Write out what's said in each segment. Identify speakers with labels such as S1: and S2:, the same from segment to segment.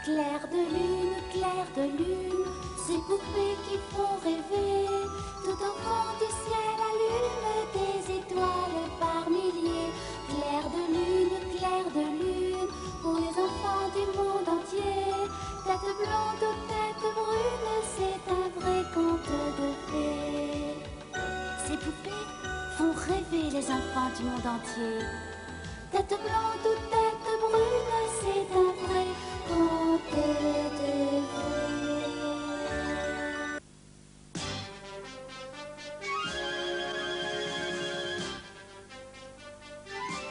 S1: Clair de lune, ces poupées qui font rêver. Tout enfant du ciel allume des étoiles par milliers. Clair de lune, pour les enfants du monde entier. Tête blonde ou tête brune, c'est un vrai conte de fées. Ces poupées font rêver les enfants du monde entier. Tête blonde ou tête brune, c'est un vrai conte de fées.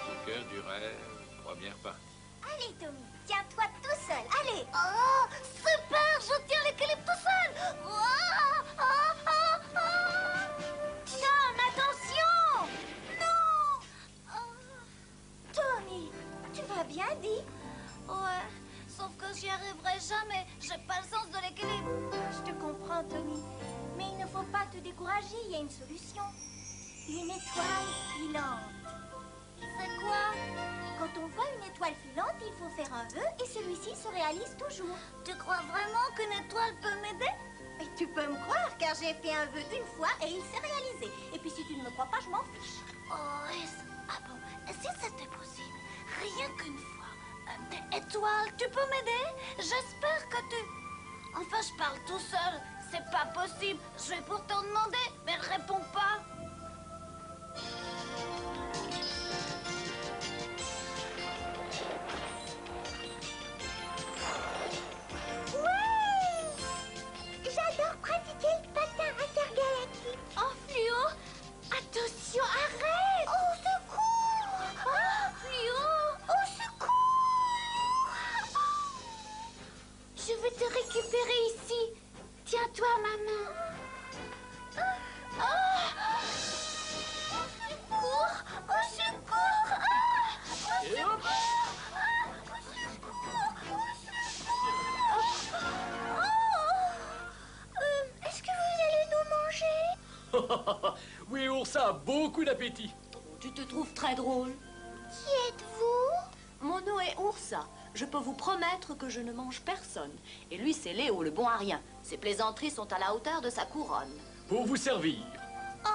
S2: Au cœur du rêve, première partie.
S3: Allez, Tommy, tiens-toi tout seul, allez. Oh, super, je tiens l'équilibre tout seul. Tom, attention. Non. Tommy, tu vas bien, dis?
S4: Ouais, sauf que j'y arriverai jamais. J'ai pas le sens de l'équilibre.
S3: Je te comprends, Tommy. Mais il ne faut pas te décourager, il y a une solution. Une étoile filante.
S4: C'est quoi?
S3: Quand on voit une étoile filante, il faut faire un vœu et celui-ci se réalise toujours.
S4: Tu crois vraiment qu'une étoile peut m'aider?
S3: Et tu peux me croire, car j'ai fait un vœu une fois et il s'est réalisé. Et puis si tu ne me crois pas, je m'en fiche.
S4: Oh, ah bon? Si c'était possible, rien qu'une fois. Étoile, tu peux m'aider? J'espère que tu... Enfin, je parle tout seul. C'est pas possible. Je vais pourtant demander, mais elle répond pas.
S3: J'adore pratiquer le patin intergalactique.
S4: Oh, Fluo, attention, arrête!
S3: Au secours!
S4: Oh, Fluo!
S3: Au secours!
S4: Je vais te récupérer ici. Tiens-toi, maman.
S3: Au secours! Au secours! Au
S5: Et hop!
S3: Est-ce que vous allez nous manger?
S5: Oui, Oursa a beaucoup d'appétit.
S6: Tu te trouves très drôle.
S3: Qui êtes-vous?
S6: Mon nom est Oursa. Je peux vous promettre que je ne mange personne. Et lui, c'est Léo, le bon à rien. Ses plaisanteries sont à la hauteur de sa couronne.
S5: Pour vous servir.
S3: Oh!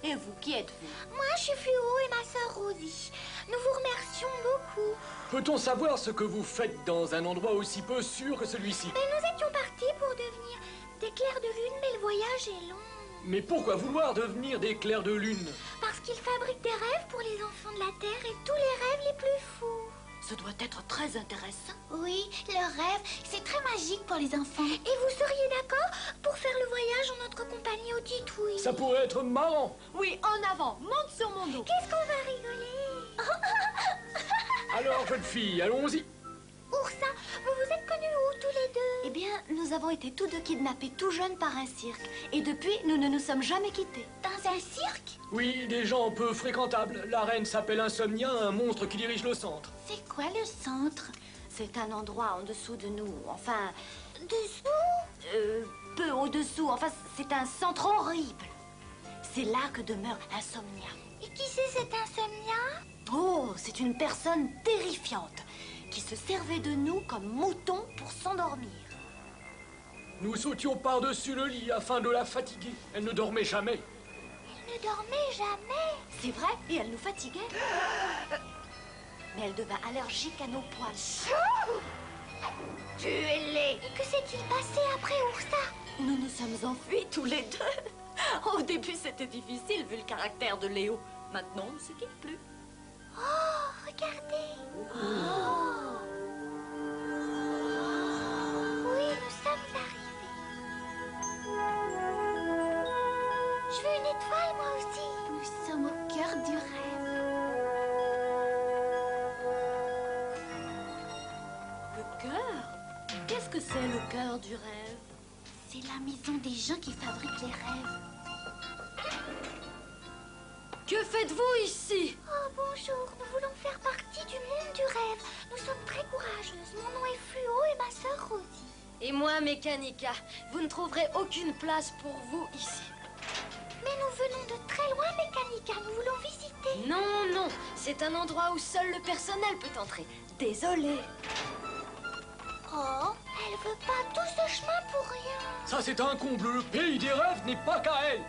S6: Et vous, qui êtes-vous?
S3: Moi, je suis Fluo et ma sœur Rosie. Nous vous remercions beaucoup.
S5: Peut-on savoir ce que vous faites dans un endroit aussi peu sûr que celui-ci?
S3: Mais nous étions partis pour devenir des clairs de lune, mais le voyage est long.
S5: Mais pourquoi vouloir devenir des clairs de lune?
S3: Parce qu'ils fabriquent des rêves pour les enfants de la Terre et tous les rêves les plus fous.
S6: Ce doit être très intéressant.
S3: Oui, leurs rêves, c'est très magique pour les enfants. Et vous seriez d'accord pour faire le voyage en notre compagnie au Titouille?
S5: Ça pourrait être marrant.
S6: Oui, en avant, monte sur mon dos.
S3: Qu'est-ce qu'on va rigoler?
S5: Alors, jeune fille, allons-y.
S3: Oursa, vous vous êtes connus où tous les deux?
S6: Eh bien, nous avons été tous deux kidnappés tout jeunes par un cirque. Et depuis, nous ne nous sommes jamais quittés.
S3: Dans un cirque?
S5: Oui, des gens peu fréquentables. La reine s'appelle Insomnia, un monstre qui dirige le centre.
S3: C'est quoi le centre?
S6: C'est un endroit en dessous de nous. Enfin,
S3: Dessous?
S6: peu au-dessous. Enfin, c'est un centre horrible. C'est là que demeure Insomnia.
S3: Et qui c'est cette Insomnia?
S6: Oh, c'est une personne terrifiante qui se servait de nous comme moutons pour s'endormir.
S5: Nous sautions par-dessus le lit afin de la fatiguer. Elle ne dormait jamais.
S3: Elle ne dormait jamais.
S6: C'est vrai, et elle nous fatiguait. Mais elle devint allergique à nos poils.
S3: Tuez-les. Et que s'est-il passé après Oursa?
S6: Nous nous sommes enfuis tous les deux. Au début, c'était difficile vu le caractère de Léo. Maintenant, on ne se quitte plus.
S3: Oh, regardez. Oui, nous sommes arrivés. Je veux une étoile, moi aussi. Nous sommes au cœur du rêve.
S6: Le cœur? Qu'est-ce que c'est le cœur du rêve?
S3: C'est la maison des gens qui fabriquent les rêves.
S6: Que faites-vous ici?
S3: Oh, bonjour. Nous voulons faire partie du monde du rêve. Nous sommes très courageuses. Mon nom est Fluo et ma sœur Rosie.
S6: Et moi, Mécanica, vous ne trouverez aucune place pour vous ici.
S3: Mais nous venons de très loin, Mécanica. Nous voulons visiter.
S6: Non, non, c'est un endroit où seul le personnel peut entrer. Désolé.
S4: Oh, elle veut pas tout ce chemin pour rien.
S5: Ça, c'est un comble. Le pays des rêves n'est pas qu'à elle.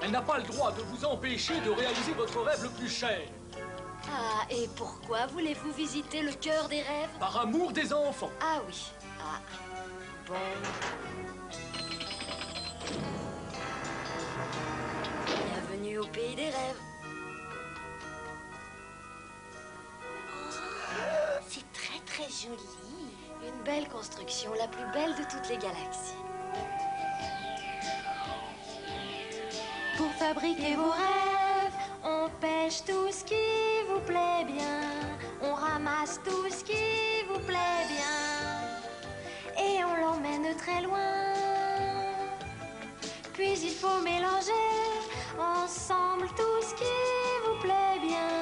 S5: Elle n'a pas le droit de vous empêcher de réaliser votre rêve le plus cher.
S6: Ah, et pourquoi voulez-vous visiter le cœur des rêves?
S5: Par amour des enfants.
S6: Ah oui. Ah, bon. Bienvenue au pays des rêves.
S4: C'est très très joli.
S6: Une belle construction, la plus belle de toutes les galaxies. Pour fabriquer vos rêves, on pêche tout ce qui vous plaît bien. On ramasse tout ce qui vous plaît bien. Et on l'emmène très loin. Puis il faut mélanger ensemble tout ce qui vous plaît bien.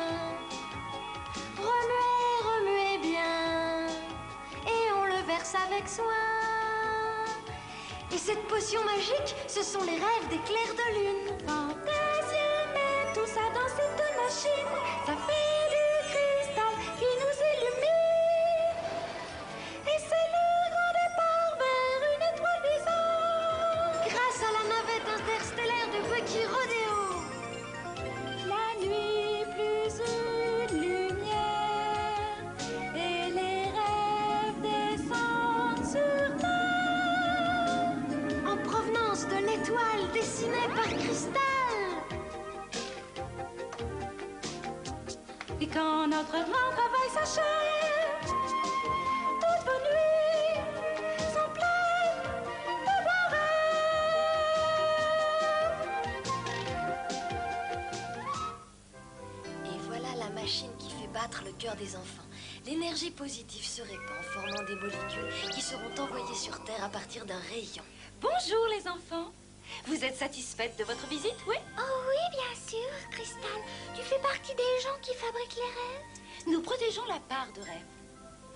S6: Remuez, remuez bien. Et on le verse avec soin. Et cette potion magique, ce sont les rêves des clairs de lune. Fantasia met tout ça dans cette machine. Ça fait du cristal qui nous illumine. Et c'est le grand départ vers une étoile visante. Grâce à la navette interstellaire de Bucky Rodeo. La nuit plus une lumière. Et les rêves descendent sur terre. En provenance de l'étoile dessinée par Cristal. Et quand notre grand travail s'achève, toutes vos nuits sont pleines de beaux rêves. Et voilà la machine qui fait battre le cœur des enfants. L'énergie positive se répand, formant des molécules qui seront envoyées sur Terre à partir d'un rayon.
S7: Bonjour les enfants. Vous êtes satisfaite de votre visite, oui?
S3: Oh oui, bien sûr, Cristal. Tu fais partie des gens qui fabriquent les rêves.
S7: Nous protégeons la part de rêve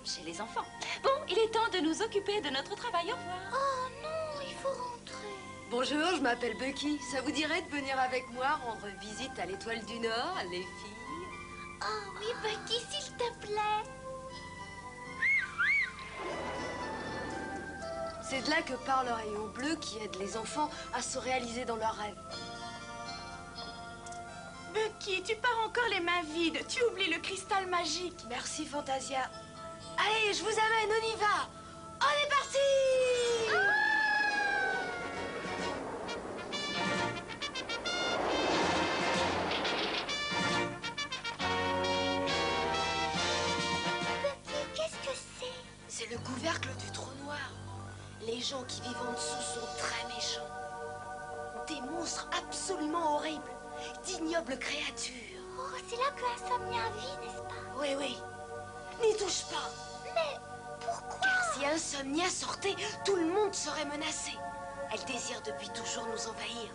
S7: chez les enfants. Bon, il est temps de nous occuper de notre travail. Au revoir.
S3: Oh non, il faut rentrer.
S6: Bonjour, je m'appelle Bucky. Ça vous dirait de venir avec moi rendre visite à l'étoile du Nord, les filles?
S3: Oh oui, Bucky, s'il te plaît.
S6: C'est de là que part le rayon bleu qui aide les enfants à se réaliser dans leurs rêves.
S8: Bucky, tu pars encore les mains vides. Tu oublies le cristal magique.
S6: Merci, Fantasia. Allez, je vous amène, on y va. On est parti!
S3: Bucky, qu'est-ce que c'est?
S6: C'est le couvercle du trou noir. Les gens qui vivent en dessous sont très méchants. Des monstres absolument horribles. D'ignobles créatures.
S3: Oh, c'est là que Insomnia vit, n'est-ce pas?
S6: Oui, oui. N'y touche pas.
S3: Mais pourquoi?
S6: Car si Insomnia sortait, tout le monde serait menacé. Elle désire depuis toujours nous envahir.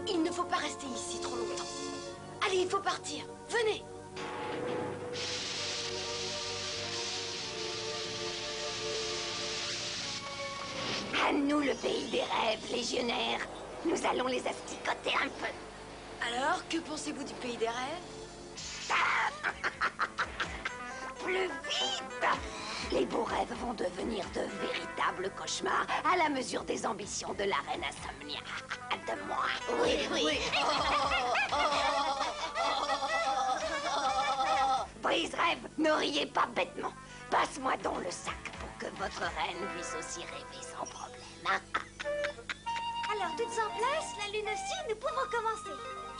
S6: Il ne faut pas rester ici trop longtemps. Allez, il faut partir. Venez.
S4: À nous le pays des rêves, légionnaires. Nous allons les asticoter un peu.
S6: Alors, que pensez-vous du pays des rêves?
S4: Plus vite! Les beaux rêves vont devenir de véritables cauchemars à la mesure des ambitions de la reine Insomnia. De moi. Oui, oui. Brise-rêve, ne riez pas bêtement. Passe-moi donc le sac pour que votre reine puisse aussi rêver sans problème.
S3: Alors, toutes en place, la lune aussi, nous pouvons commencer.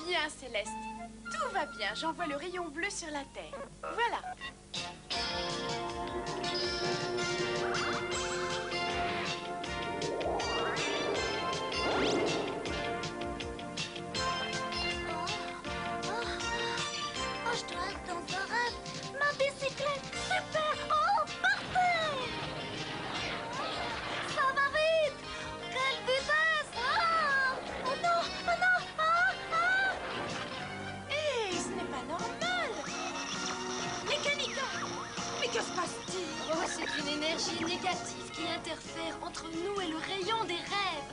S8: Bien, Céleste. Tout va bien. J'envoie le rayon bleu sur la Terre. Voilà.
S3: Oh, je dois être dans un rêve. Ma bicyclette, super. Oh, parfait. Ça va vite. Quelle vitesse. Ah. Oh non, oh non. Ah, ah.
S8: Hé, ce n'est pas normal. Mécanica, mais que se passe-t-il?
S6: Oh, c'est une énergie négative qui interfère entre nous et le rayon des rêves.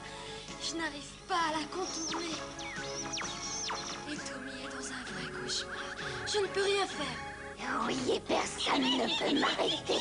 S6: Je n'arrive pas à la contourner. Et Tommy est dans un vrai cauchemar. Je ne peux rien faire.
S4: Oui, et personne ne peut m'arrêter.